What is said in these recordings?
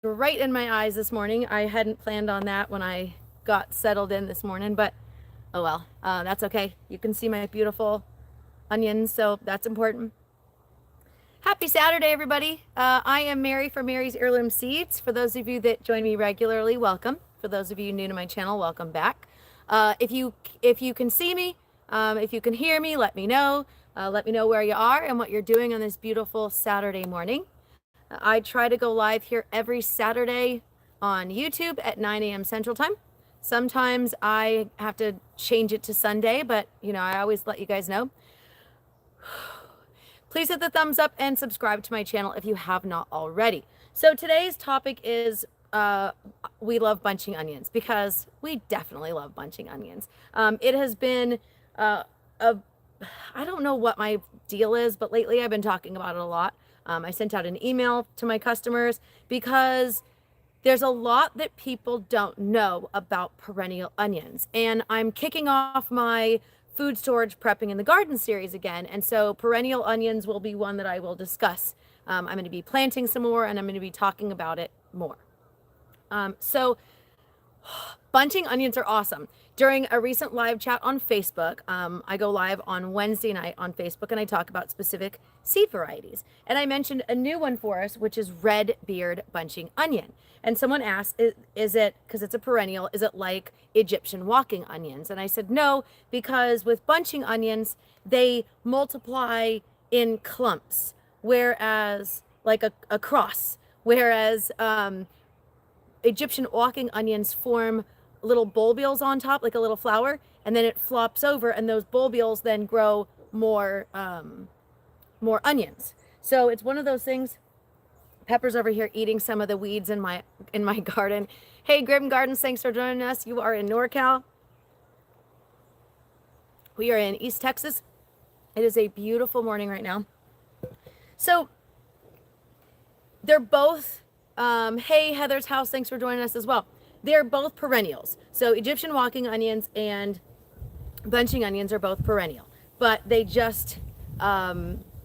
right in my eyes this morning. I hadn't planned on that when I got settled in this morning, but oh well, that's okay. You can see my beautiful onions, so that's important. Happy Saturday, everybody. I am Mary from Mary's Heirloom Seeds. For those of you that join me regularly, welcome. For those of you new to my channel, welcome back. If you can see me, if you can hear me, let me know. Let me know where you are and what you're doing on this beautiful Saturday morning. I try to go live here every Saturday on YouTube at 9 a.m. Central Time. Sometimes I have to change it to Sunday, but I always let you guys know. Please hit the thumbs up and subscribe to my channel if you have not already. So today's topic is we love bunching onions, because we definitely love bunching onions. It has been I don't know what my deal is, but lately I've been talking about it a lot. I sent out an email to my customers because there's a lot that people don't know about perennial onions. And I'm kicking off my food storage prepping in the garden series again. And so perennial onions will be one that I will discuss. I'm going to be planting some more, and I'm going to be talking about it more. So bunching onions are awesome. During a recent live chat on Facebook, I go live on Wednesday night on Facebook, and I talk about specific seed varieties. And I mentioned a new one for us, which is red beard bunching onion. And someone asked, is it, because it's a perennial, is it like Egyptian walking onions? And I said, no, because with bunching onions, they multiply in clumps, whereas like a cross, whereas Egyptian walking onions form little bulbils on top, like a little flower, and then it flops over, and those bulbils then grow more onions. So it's one of those things. Pepper's over here eating some of the weeds in my garden. Hey, Grim Gardens, thanks for joining us. You are in NorCal. We are in East Texas. It is a beautiful morning right now. So they're both, hey, Heather's House, thanks for joining us as well. They're both perennials. So Egyptian walking onions and bunching onions are both perennial, but they just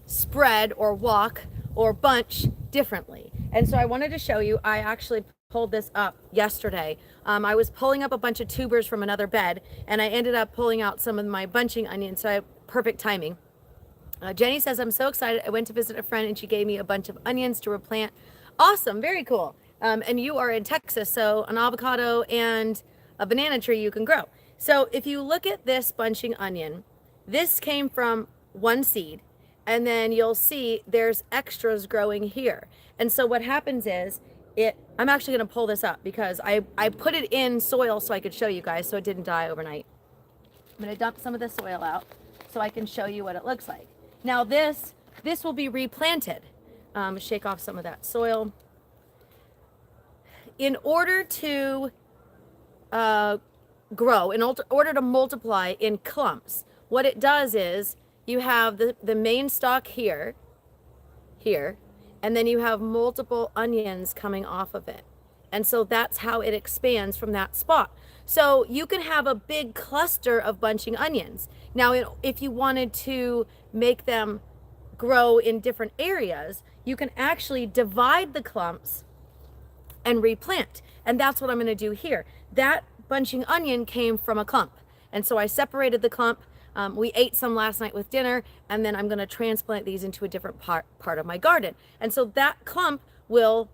spread or walk or bunch differently. And so I wanted to show you, I actually pulled this up yesterday. I was pulling up a bunch of tubers from another bed, and I ended up pulling out some of my bunching onions, so perfect timing. Jenny says, I'm so excited. I went to visit a friend and she gave me a bunch of onions to replant. Awesome, very cool. And you are in Texas, so an avocado and a banana tree you can grow. So if you look at this bunching onion, this came from one seed, and then you'll see there's extras growing here. And so what happens is, I'm actually going to pull this up because I put it in soil so I could show you guys so it didn't die overnight. I'm going to dump some of the soil out so I can show you what it looks like. Now this will be replanted. Shake off some of that soil. In order to grow, in order to multiply in clumps, what it does is you have the main stalk here, and then you have multiple onions coming off of it. And so that's how it expands from that spot. So you can have a big cluster of bunching onions. Now, if you wanted to make them grow in different areas, you can actually divide the clumps and replant. And that's what I'm going to do here. That bunching onion came from a clump. And so I separated the clump. We ate some last night with dinner, and then I'm going to transplant these into a different part of my garden. And so that clump will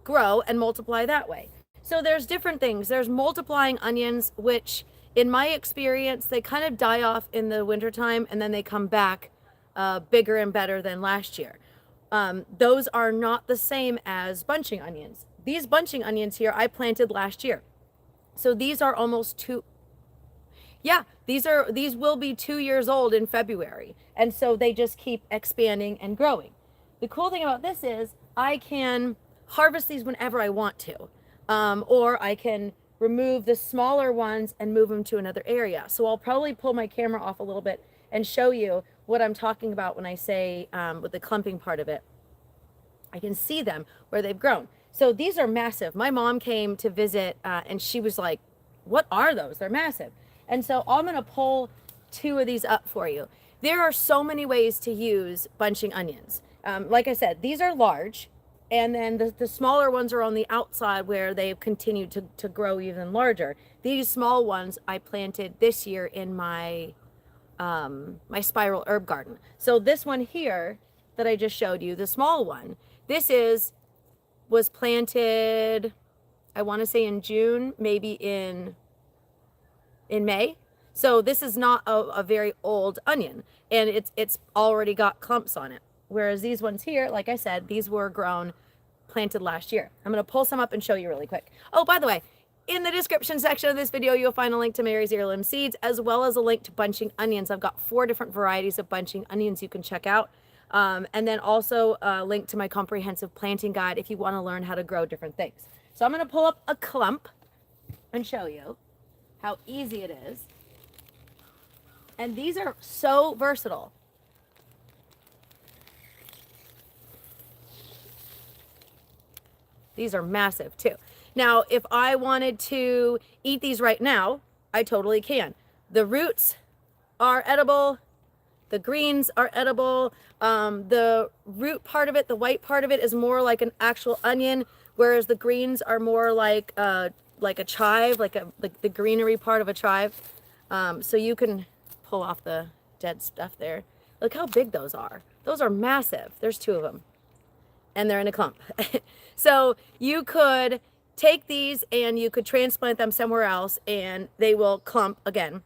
grow and multiply that way. So there's different things. There's multiplying onions, which in my experience, they kind of die off in the wintertime, and then they come back bigger and better than last year. Those are not the same as bunching onions. These bunching onions here, I planted last year. So these are almost these will be 2 years old in February. And so they just keep expanding and growing. The cool thing about this is I can harvest these whenever I want to. Or I can remove the smaller ones and move them to another area. So I'll probably pull my camera off a little bit and show you what I'm talking about when I say with the clumping part of it. I can see them where they've grown. So these are massive. My mom came to visit and she was like, what are those? They're massive. And so I'm going to pull 2 of these up for you. There are so many ways to use bunching onions. Like I said, these are large. And then the smaller ones are on the outside where they've continued to grow even larger. These small ones I planted this year in my my spiral herb garden. So this one here that I just showed you, the small one, this was planted, I want to say in June, maybe in May. So this is not a very old onion, and it's already got clumps on it. Whereas these ones here, like I said, these were planted last year. I'm going to pull some up and show you really quick. Oh, by the way, in the description section of this video, you'll find a link to Mary's Heirloom Seeds, as well as a link to bunching onions. I've got 4 different varieties of bunching onions you can check out. And then also a link to my comprehensive planting guide if you want to learn how to grow different things. So I'm going to pull up a clump and show you how easy it is. And these are so versatile. These are massive too. Now, if I wanted to eat these right now, I totally can. The roots are edible. The greens are edible. The root part of it, the white part of it, is more like an actual onion, whereas the greens are more like a chive, like the greenery part of a chive. So you can pull off the dead stuff there. Look how big those are. Those are massive. There's 2 of them, and they're in a clump. So you could take these and you could transplant them somewhere else and they will clump again.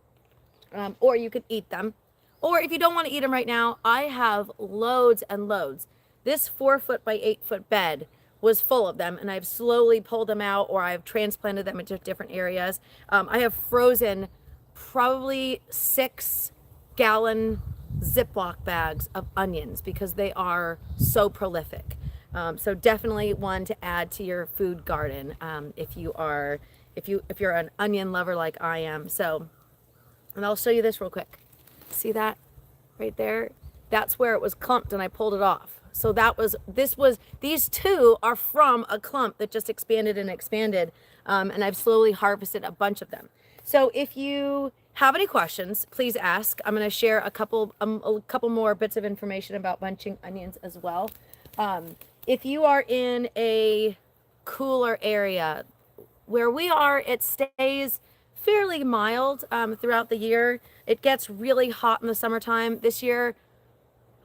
Or you could eat them. Or if you don't want to eat them right now, I have loads and loads. This 4-foot by 8-foot bed was full of them, and I've slowly pulled them out, or I've transplanted them into different areas. I have frozen probably 6-gallon Ziploc bags of onions because they are so prolific. So definitely one to add to your food garden if you're an onion lover like I am. So, and I'll show you this real quick. See that right there? That's where it was clumped and I pulled it off. So these 2 are from a clump that just expanded and expanded. And I've slowly harvested a bunch of them. So if you have any questions, please ask. I'm going to share a couple more bits of information about bunching onions as well. If you are in a cooler area, where we are, it stays fairly mild throughout the year. It gets really hot in the summertime. This year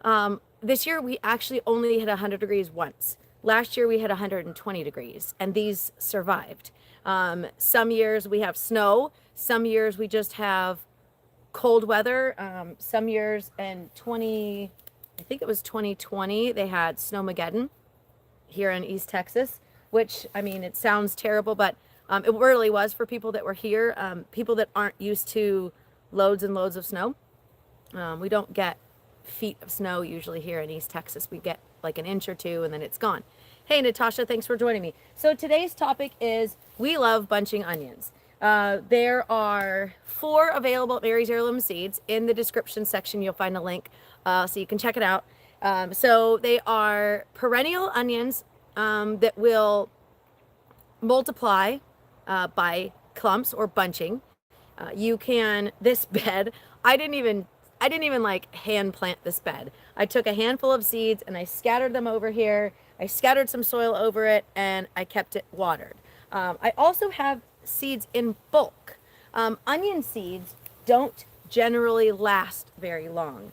we actually only hit 100 degrees once. Last year we had 120 degrees, and these survived. Some years we have snow. Some years we just have cold weather. Some years in I think it was 2020, they had Snowmageddon here in East Texas, which, I mean, it sounds terrible, but it really was for people that were here, people that aren't used to loads and loads of snow. We don't get feet of snow usually here in East Texas. We get like an inch or 2 and then it's gone. Hey, Natasha, thanks for joining me. So today's topic is we love bunching onions. There are 4 available at Mary's Heirloom Seeds. In the description section, you'll find a link so you can check it out. So they are perennial onions that will multiply by clumps or bunching. This bed, I didn't even like hand plant this bed. I took a handful of seeds and I scattered them over here. I scattered some soil over it and I kept it watered. I also have seeds in bulk. Onion seeds don't generally last very long.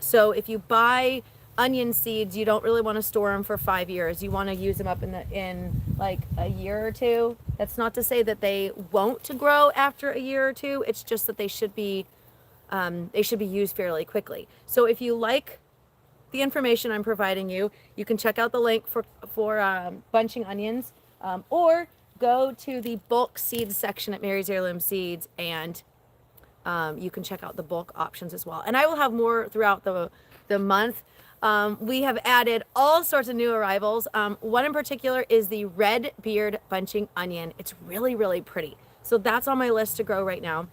So if you buy onion seeds, you don't really want to store them for 5 years. You want to use them up in like a year or 2. That's not to say that they won't grow after a year or 2. It's just that they should be used fairly quickly. So if you like the information I'm providing you, you can check out the link for bunching onions, or go to the bulk seeds section at Mary's Heirloom Seeds, and you can check out the bulk options as well. And I will have more throughout the month. We have added all sorts of new arrivals. One in particular is the red beard bunching onion. It's really, really pretty. So that's on my list to grow right now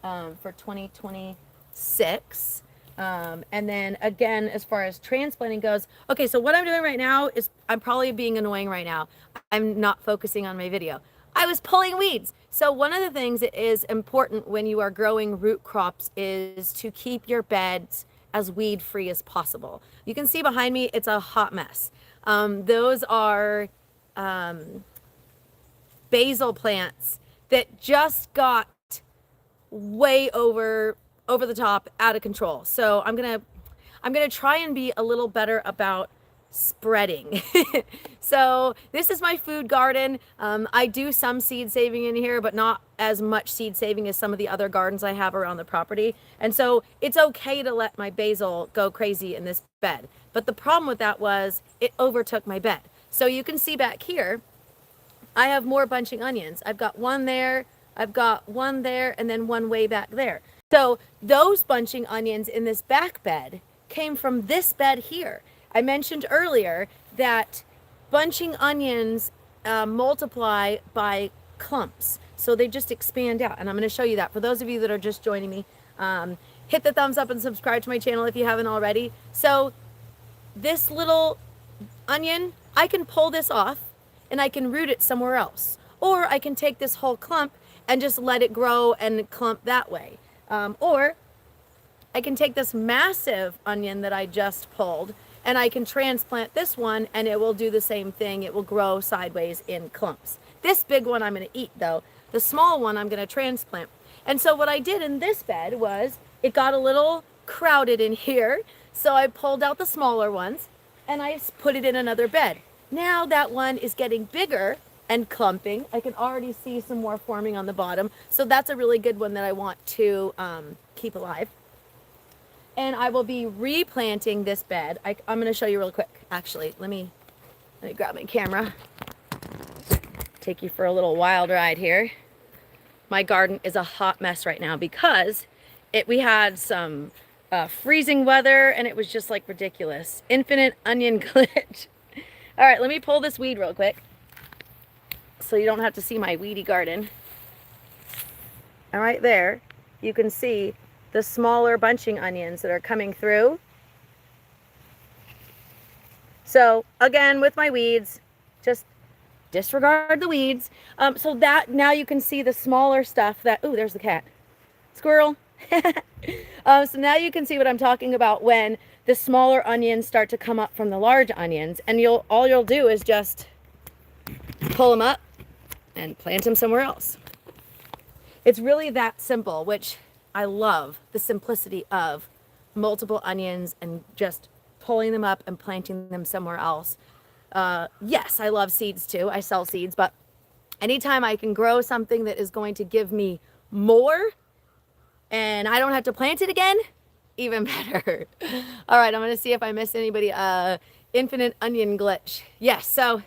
for 2026. And then again, as far as transplanting goes, okay, so what I'm doing right now is I'm probably being annoying right now. I'm not focusing on my video. I was pulling weeds. So one of the things that is important when you are growing root crops is to keep your beds as weed free as possible. You can see behind me, it's a hot mess. Those are basil plants that just got way over the top, out of control. So I'm gonna try and be a little better about spreading. So this is my food garden. I do some seed saving in here, but not as much seed saving as some of the other gardens I have around the property. And so it's okay to let my basil go crazy in this bed. But the problem with that was it overtook my bed. So you can see back here, I have more bunching onions. I've got one there, I've got one there, and then one way back there. So those bunching onions in this back bed came from this bed here. I mentioned earlier that bunching onions multiply by clumps. So they just expand out. And I'm going to show you that. For those of you that are just joining me, hit the thumbs up and subscribe to my channel if you haven't already. So this little onion, I can pull this off and I can root it somewhere else. Or I can take this whole clump and just let it grow and clump that way. Or I can take this massive onion that I just pulled and I can transplant this one and it will do the same thing. It will grow sideways in clumps. This big one I'm going to eat though. The small one I'm going to transplant. And so what I did in this bed was it got a little crowded in here. So I pulled out the smaller ones and I put it in another bed. Now that one is getting bigger and clumping. I can already see some more forming on the bottom. So that's a really good one that I want to keep alive. And I will be replanting this bed. I'm going to show you real quick. Actually, let me grab my camera. Take you for a little wild ride here. My garden is a hot mess right now because we had some freezing weather and it was just like ridiculous. Infinite onion glitch. All right, let me pull this weed real quick so you don't have to see my weedy garden. And right there, you can see the smaller bunching onions that are coming through. So again, with my weeds, just disregard the weeds. So that now you can see the smaller stuff that, ooh, there's the cat. Squirrel. So now you can see what I'm talking about when the smaller onions start to come up from the large onions, and all you'll do is just pull them up and plant them somewhere else. It's really that simple, which I love the simplicity of multiple onions and just pulling them up and planting them somewhere else. Yes, I love seeds too. I sell seeds, but anytime I can grow something that is going to give me more and I don't have to plant it again, even better. All right, I'm going to see if I missed anybody. Infinite onion glitch. Yes, so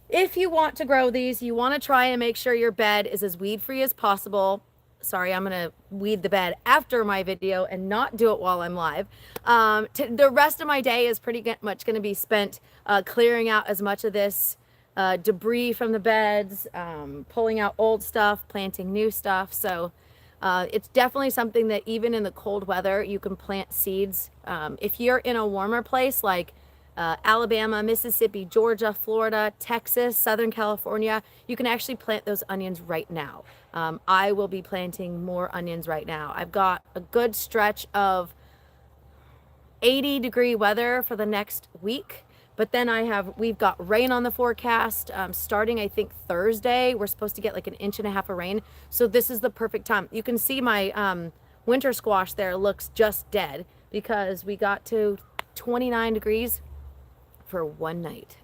if you want to grow these, you want to try and make sure your bed is as weed free as possible. Sorry, I'm going to weed the bed after my video and not do it while I'm live. The rest of my day is pretty much going to be spent clearing out as much of this debris from the beds, pulling out old stuff, planting new stuff. So it's definitely something that even in the cold weather, you can plant seeds. If you're in a warmer place like Alabama, Mississippi, Georgia, Florida, Texas, Southern California, you can actually plant those onions right now. I will be planting more onions right now. I've got a good stretch of 80-degree weather for the next week, but then we've got rain on the forecast starting I think Thursday. We're supposed to get like 1.5 inches of rain, so this is the perfect time. You can see my winter squash there looks just dead because we got to 29 degrees for one night.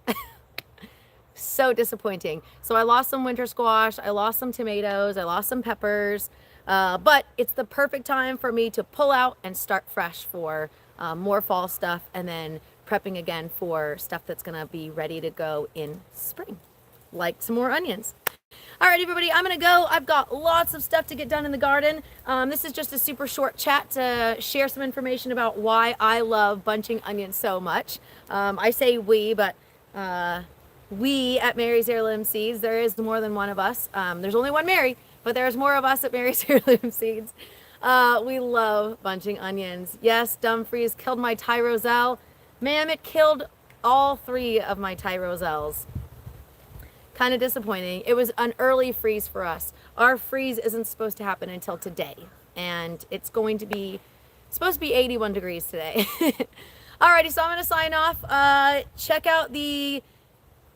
So disappointing. So I lost some winter squash, I lost some tomatoes, I lost some peppers, but it's the perfect time for me to pull out and start fresh for more fall stuff, and then prepping again for stuff that's gonna be ready to go in spring, like some more onions. All right, everybody, I'm gonna go. I've got lots of stuff to get done in the garden. This is just a super short chat to share some information about why I love bunching onions so much. I say we, but we at Mary's Heirloom Seeds, there is more than one of us. There's only one Mary, but there's more of us at Mary's Heirloom Seeds. We love bunching onions. Yes, Dumfries killed my Thai Roselle. Ma'am, it killed all 3 of my Thai Roselles. Kind of disappointing. It was an early freeze for us. Our freeze isn't supposed to happen until today, and it's supposed to be 81 degrees today. Alrighty, so I'm going to sign off. Check out the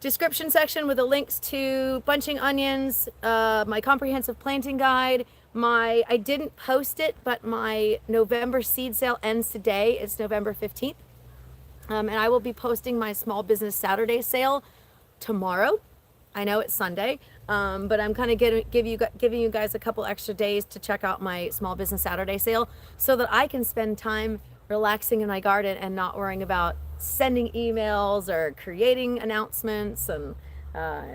description section with the links to bunching onions, my comprehensive planting guide. I didn't post it, but my November seed sale ends today. It's November 15th. And I will be posting my Small Business Saturday sale tomorrow. I know it's Sunday, but I'm kind of giving you guys a couple extra days to check out my Small Business Saturday sale so that I can spend time relaxing in my garden and not worrying about sending emails or creating announcements. And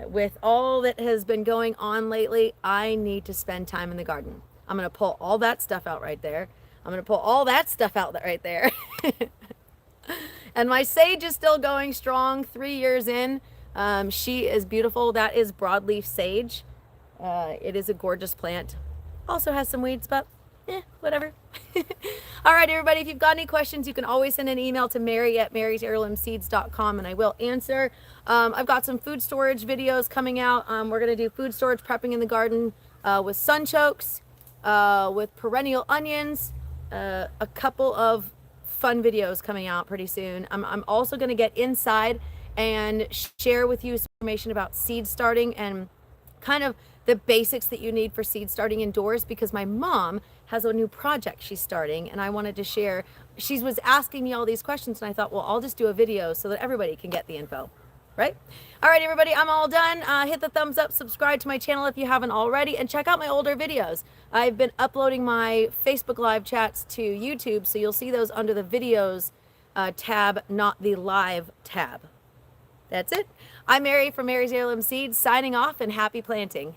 with all that has been going on lately, I need to spend time in the garden. I'm going to pull all that stuff out right there. I'm going to pull all that stuff out right there. And my sage is still going strong 3 years in. She is beautiful. That is broadleaf sage. It is a gorgeous plant. Also has some weeds, but whatever. All right, everybody, if you've got any questions, you can always send an email to mary@marysheirloomseeds.com and I will answer. I've got some food storage videos coming out. We're going to do food storage prepping in the garden with sunchokes, with perennial onions, a couple of fun videos coming out pretty soon. I'm also going to get inside and share with you some information about seed starting and kind of the basics that you need for seed starting indoors, because my mom has a new project she's starting and I wanted to share. She was asking me all these questions and I thought, well, I'll just do a video so that everybody can get the info, right? All right, everybody, I'm all done. Hit the thumbs up, subscribe to my channel if you haven't already, and check out my older videos. I've been uploading my Facebook live chats to YouTube, so you'll see those under the videos tab, not the live tab. That's it. I'm Mary from Mary's Heirloom Seeds, signing off, and happy planting.